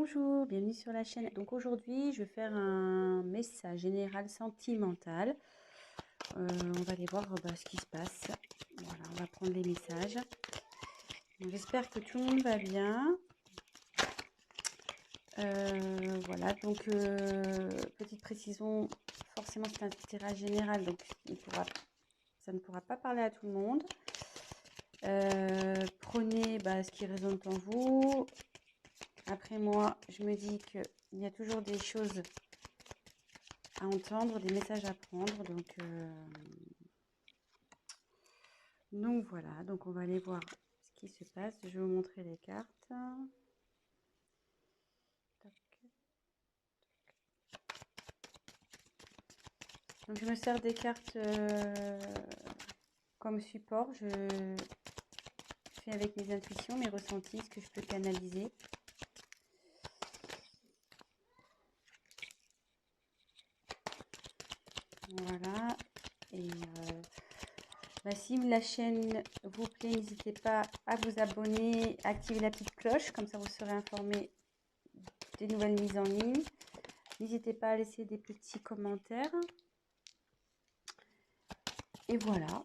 Bonjour, bienvenue sur la chaîne. Donc aujourd'hui, je vais faire un message général sentimental. On va aller voir ce qui se passe. Voilà, on va prendre les messages. J'espère que tout le monde va bien. Voilà, donc petite précision, forcément c'est un tirage général, donc ça ne pourra pas parler à tout le monde. Prenez ce qui résonne en vous. Après moi, je me dis qu'il y a toujours des choses à entendre, des messages à prendre. Donc voilà, donc on va aller voir ce qui se passe. Je vais vous montrer les cartes. Tac. Donc je me sers des cartes comme support. Je fais avec mes intuitions, mes ressentis, ce que je peux canaliser. Voilà. Et si la chaîne vous plaît, n'hésitez pas à vous abonner, activer la petite cloche, comme ça vous serez informé des nouvelles mises en ligne. N'hésitez pas à laisser des petits commentaires. Et voilà.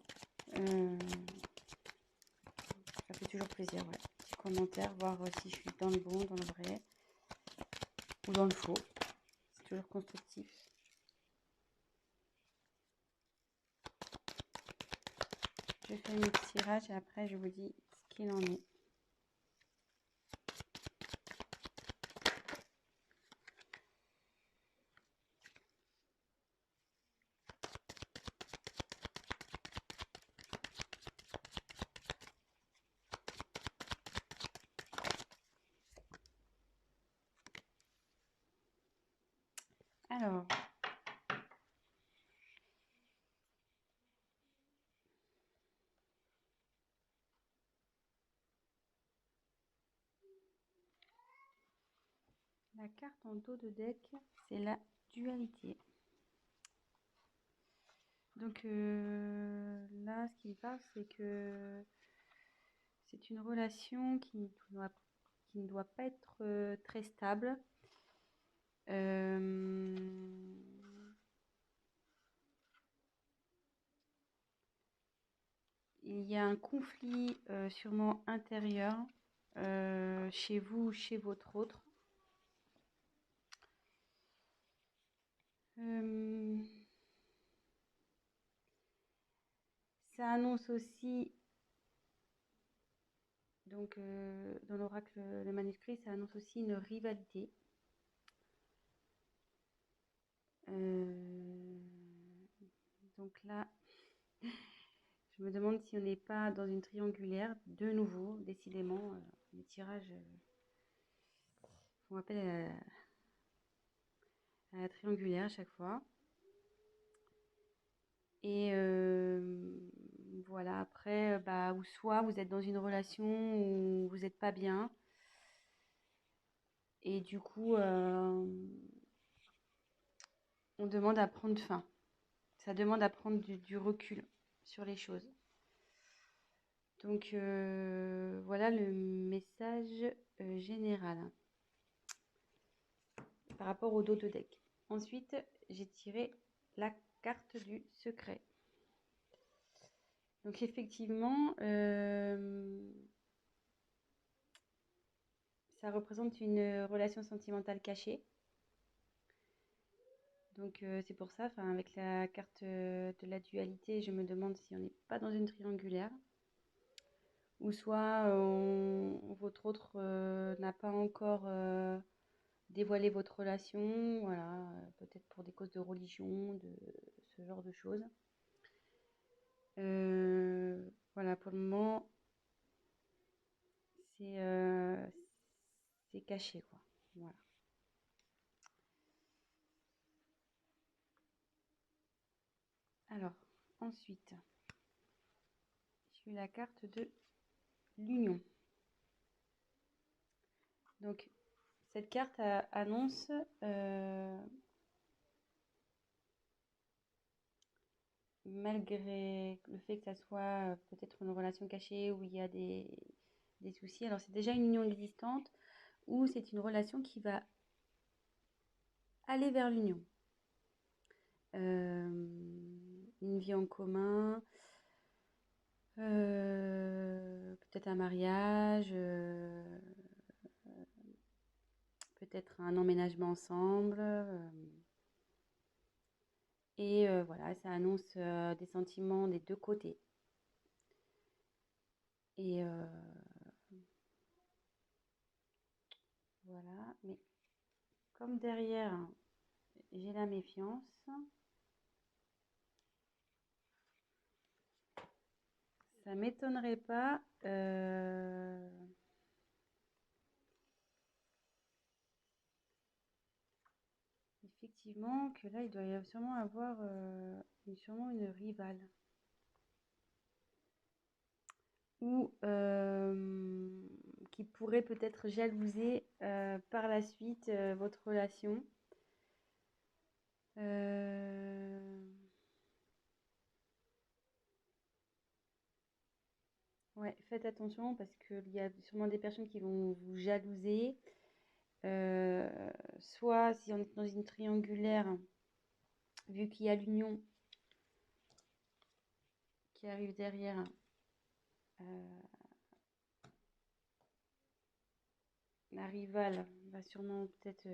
Ça fait toujours plaisir, ouais. Petit commentaire, voir si je suis dans le bon, dans le vrai ou dans le faux. C'est toujours constructif. Je fais mes petits tirages et après je vous dis ce qu'il en est. Alors, la carte en dos de deck, c'est la dualité. Donc là, ce qui me parle, c'est que c'est une relation qui ne doit pas être très stable. Il y a un conflit sûrement intérieur chez vous ou chez votre autre. Ça annonce aussi, donc dans l'oracle, le manuscrit, ça annonce aussi une rivalité. Donc là, je me demande si on n'est pas dans une triangulaire, de nouveau, décidément, les tirages font appel à la triangulaire à chaque fois. Et voilà, après, ou soit vous êtes dans une relation où vous n'êtes pas bien. Et du coup, on demande à prendre fin. Ça demande à prendre du recul sur les choses. Donc voilà le message général par rapport au dos de deck. Ensuite, j'ai tiré la carte du secret. Donc effectivement, ça représente une relation sentimentale cachée. Donc c'est pour ça, avec la carte de la dualité, je me demande si on n'est pas dans une triangulaire. Ou soit votre autre n'a pas encore dévoilé votre relation, voilà, peut-être pour des causes de religion, de ce genre de choses. Voilà, pour le moment, c'est caché, quoi. Voilà. Alors, ensuite, j'ai eu la carte de l'union. Donc, cette carte annonce malgré le fait que ça soit peut-être une relation cachée où il y a des soucis. Alors, c'est déjà une union existante ou c'est une relation qui va aller vers l'union. Une vie en commun, peut-être un mariage, peut-être un emménagement ensemble. Et voilà, ça annonce des sentiments des deux côtés. Et voilà, mais comme derrière, j'ai la méfiance, ça m'étonnerait pas effectivement que là, il doit y avoir sûrement avoir sûrement une rivale. Ou qui pourrait peut-être jalouser par la suite votre relation. Ouais, faites attention parce qu'il y a sûrement des personnes qui vont vous jalouser. Euh, Soit si on est dans une triangulaire, vu qu'il y a l'union qui arrive derrière, euh, la rivale va sûrement peut-être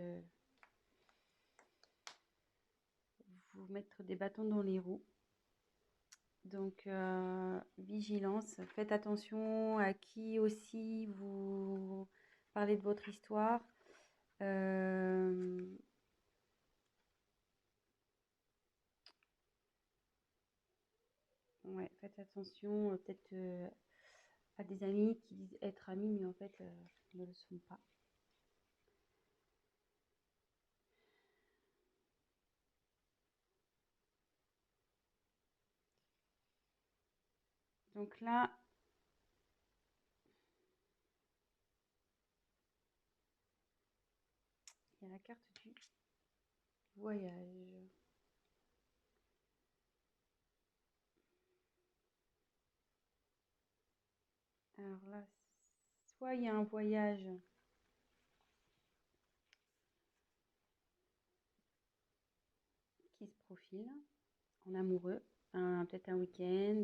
vous mettre des bâtons dans les roues. Donc, vigilance, faites attention à qui aussi vous parlez de votre histoire. Euh, ouais, faites attention peut-être à des amis qui disent être amis, mais en fait ne le sont pas. Donc là, il y a la carte du voyage. Alors là, soit il y a un voyage qui se profile en amoureux, peut-être un week-end.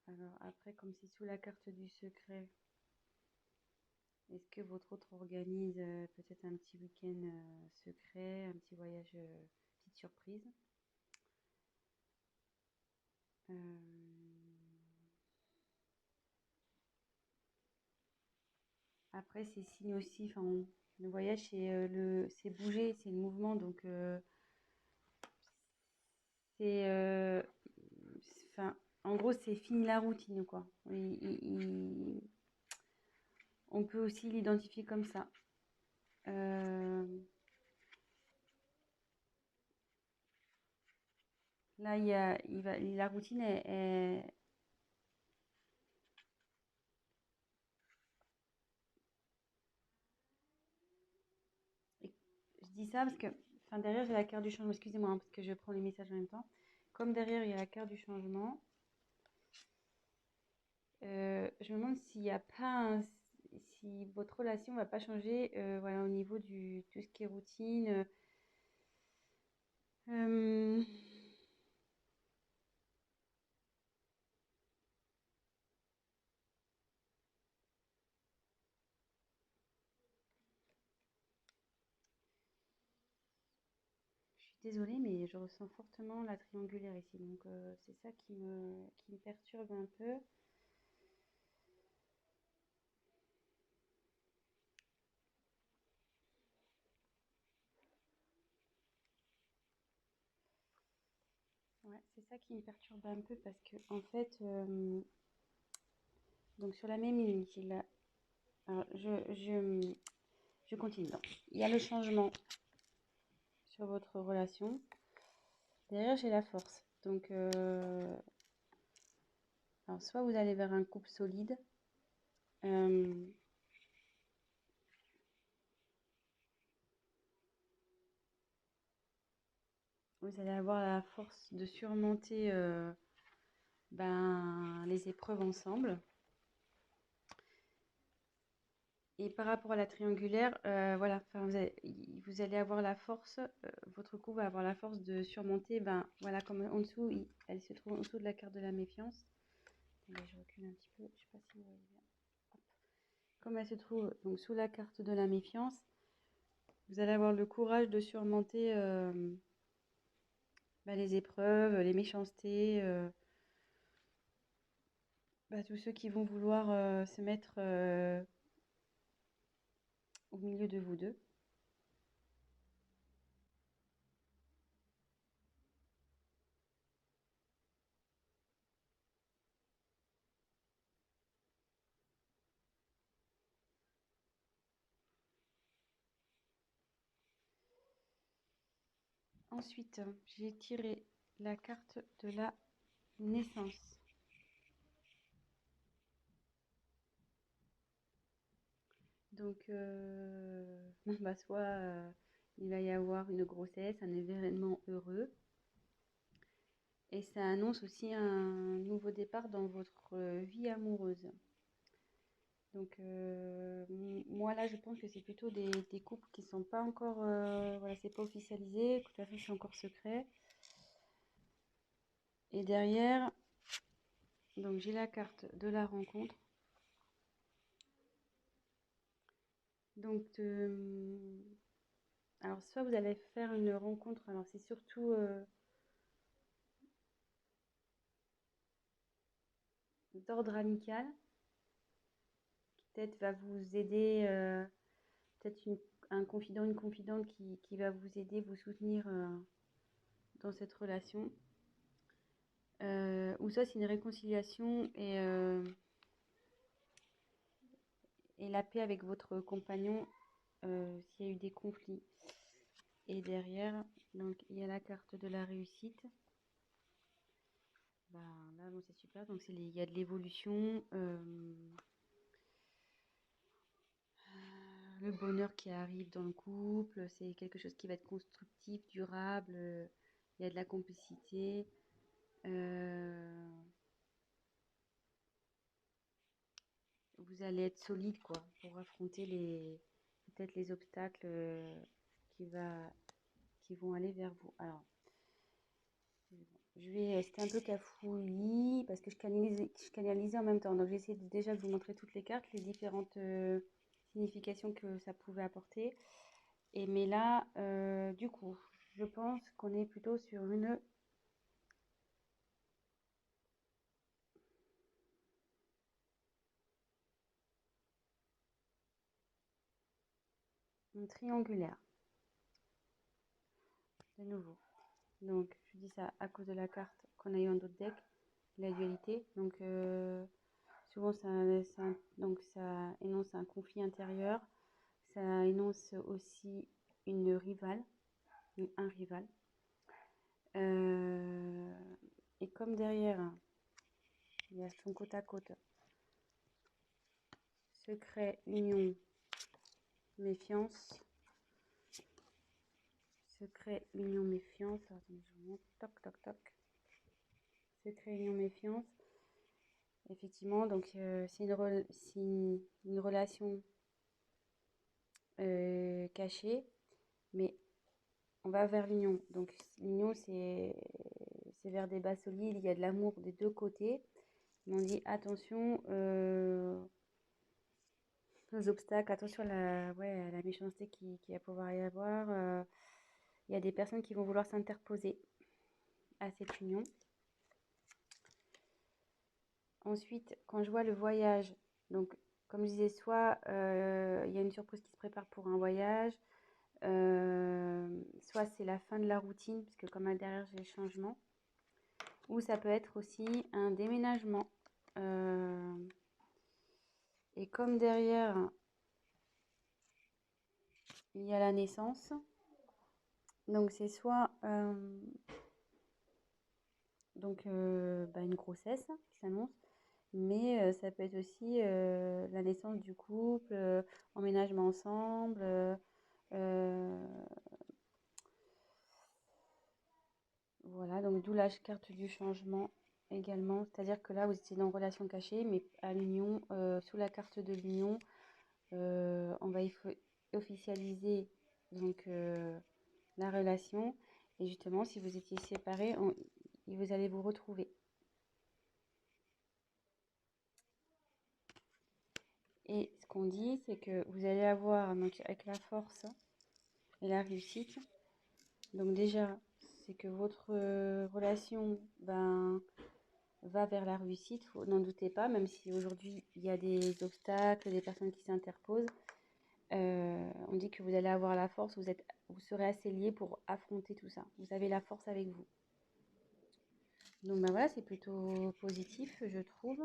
Alors après, comme c'est sous la carte du secret, est-ce que votre autre organise peut-être un petit week-end secret, un petit voyage, petite surprise? Euh, Après, c'est signe aussi, enfin, le voyage, c'est bouger, c'est le mouvement, donc c'est, enfin, en gros, c'est fini la routine, quoi. On peut aussi l'identifier comme ça. Euh, Là, la routine je dis ça parce que, enfin, derrière, j'ai la carte du changement. Excusez-moi, hein, parce que je prends les messages en même temps. Comme derrière, il y a la carte du changement, je me demande s'il n'y a pas si votre relation va pas changer, voilà, au niveau du tout ce qui est routine. Euh, je suis désolée, mais je ressens fortement la triangulaire ici, donc c'est ça qui me perturbe un peu. Ouais, c'est ça qui me perturbe un peu parce que en fait, donc sur la même ligne, alors, je continue. Donc, il y a le changement sur votre relation. Derrière, j'ai la force. Donc, alors, soit vous allez vers un couple solide, euh, vous allez avoir la force de surmonter les épreuves ensemble. Et par rapport à la triangulaire, voilà, vous allez avoir la force, votre couple va avoir la force de surmonter, voilà, comme en dessous, elle se trouve en dessous de la carte de la méfiance. Attendez, je recule un petit peu, je sais pas si vous voyez bien. Hop. Comme elle se trouve donc sous la carte de la méfiance, vous allez avoir le courage de surmonter les épreuves, les méchancetés, tous ceux qui vont vouloir se mettre au milieu de vous deux. Ensuite, j'ai tiré la carte de la naissance. Donc, soit il va y avoir une grossesse, un événement heureux. Et ça annonce aussi un nouveau départ dans votre vie amoureuse. Donc, moi là, je pense que c'est plutôt des couples qui sont pas encore, voilà, c'est pas officialisé. De toute façon, c'est encore secret. Et derrière, donc j'ai la carte de la rencontre. Donc, alors soit vous allez faire une rencontre. Alors c'est surtout d'ordre amical, qui peut-être va vous aider, peut-être un confident, une confidente qui va vous aider, vous soutenir dans cette relation. Ou ça, c'est une réconciliation et la paix avec votre compagnon s'il y a eu des conflits. Et derrière, donc il y a la carte de la réussite. Là, bon, c'est super. Donc il y a de l'évolution, le bonheur qui arrive dans le couple. C'est quelque chose qui va être constructif, durable. Il y a de la complicité. Vous allez être solide quoi pour affronter peut-être les obstacles qui vont aller vers vous. Alors, c'était un peu cafouillis parce que je canalisais en même temps. Donc j'ai essayé déjà de vous montrer toutes les cartes, les différentes significations que ça pouvait apporter. Mais là, du coup, je pense qu'on est plutôt sur une triangulaire, de nouveau. Donc, je dis ça à cause de la carte qu'on a eu en d'autres decks, la dualité. Donc, souvent, ça énonce un conflit intérieur. Ça énonce aussi une rivale, un rival. Et comme derrière, il y a son côte à côte, secret, union, méfiance. Secret, union, méfiance. Attendez, je vous montre. Toc, toc, toc. Secret, union, méfiance. Effectivement, donc c'est une relation cachée, mais on va vers l'union. Donc l'union, c'est vers des bases solides, il y a de l'amour des deux côtés. Mais on dit attention aux obstacles, attention à la méchanceté qui va pouvoir y avoir. Il y a des personnes qui vont vouloir s'interposer à cette union. Ensuite, quand je vois le voyage, donc comme je disais, soit il y a une surprise qui se prépare pour un voyage, soit c'est la fin de la routine, puisque comme derrière j'ai le changement, ou ça peut être aussi un déménagement. Et comme derrière il y a la naissance, donc c'est soit une grossesse qui s'annonce, mais ça peut être aussi la naissance du couple, emménagement ensemble, Voilà, donc d'où la carte du changement également. C'est-à-dire que là, vous étiez dans relation cachée, mais à l'union, sous la carte de l'union, on va officialiser donc la relation. Et justement, si vous étiez séparés, vous allez vous retrouver. Et ce qu'on dit, c'est que vous allez avoir, donc avec la force et la réussite, donc déjà, c'est que votre relation va vers la réussite, n'en doutez pas, même si aujourd'hui il y a des obstacles, des personnes qui s'interposent. On dit que vous allez avoir la force, vous serez assez liés pour affronter tout ça. Vous avez la force avec vous. Donc ben voilà, c'est plutôt positif, je trouve.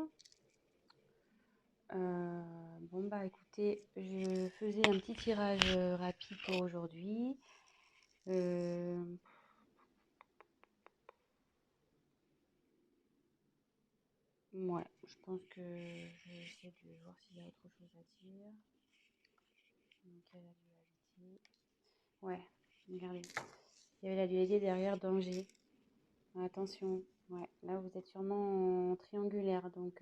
Bon bah écoutez, je faisais un petit tirage rapide pour aujourd'hui. Euh, ouais, je pense que je vais essayer de voir s'il y a autre chose à dire. Donc il y a la dualité. Ouais, regardez. Il y avait la dualité derrière danger. Attention. Ouais, là vous êtes sûrement en triangulaire, donc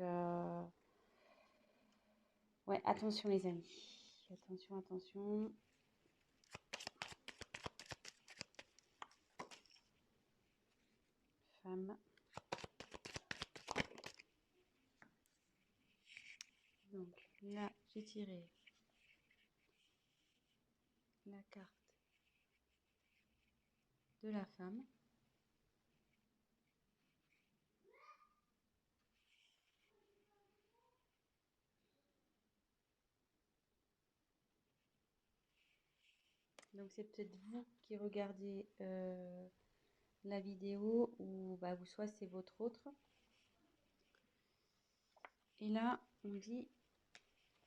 ouais, attention les amis. Attention, attention. Femme. Donc là, j'ai tiré la carte de la femme. Donc c'est peut-être vous qui regardez la vidéo ou bah, vous soit c'est votre autre. Et là, on dit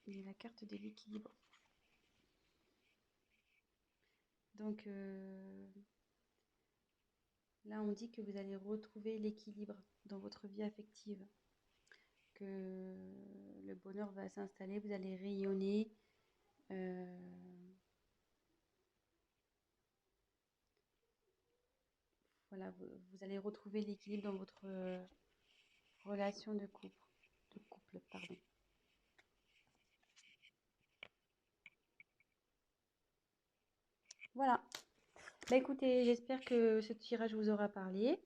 il y a la carte de l'équilibre. Donc là, on dit que vous allez retrouver l'équilibre dans votre vie affective, que le bonheur va s'installer, vous allez rayonner. Voilà, vous allez retrouver l'équilibre dans votre relation de couple, pardon. Voilà. Bah écoutez, j'espère que ce tirage vous aura parlé.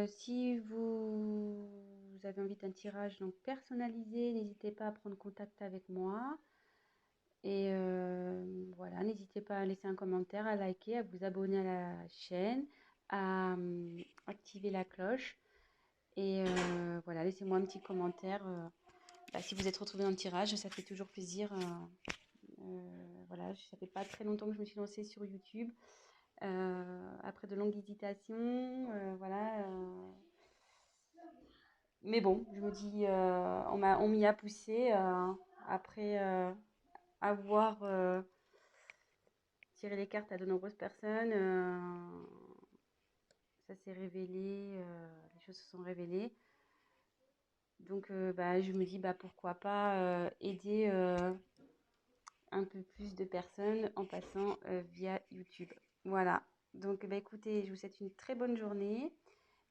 Si vous avez envie d'un tirage donc personnalisé, n'hésitez pas à prendre contact avec moi. Et voilà, n'hésitez pas à laisser un commentaire, à liker, à vous abonner à la chaîne, à activer la cloche. Et voilà, laissez-moi un petit commentaire. Bah, si vous êtes retrouvé dans le tirage, ça fait toujours plaisir. Voilà, ça fait pas très longtemps que je me suis lancée sur YouTube. Après de longues hésitations, voilà. Mais bon, je me dis, on m'y a poussé après avoir tiré les cartes à de nombreuses personnes. Ça s'est révélé, les choses se sont révélées. Donc, bah, je me dis, bah, pourquoi pas aider un peu plus de personnes en passant via YouTube. Voilà. Donc, bah, écoutez, je vous souhaite une très bonne journée.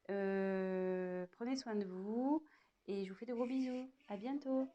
Prenez soin de vous et je vous fais de gros bisous. À bientôt.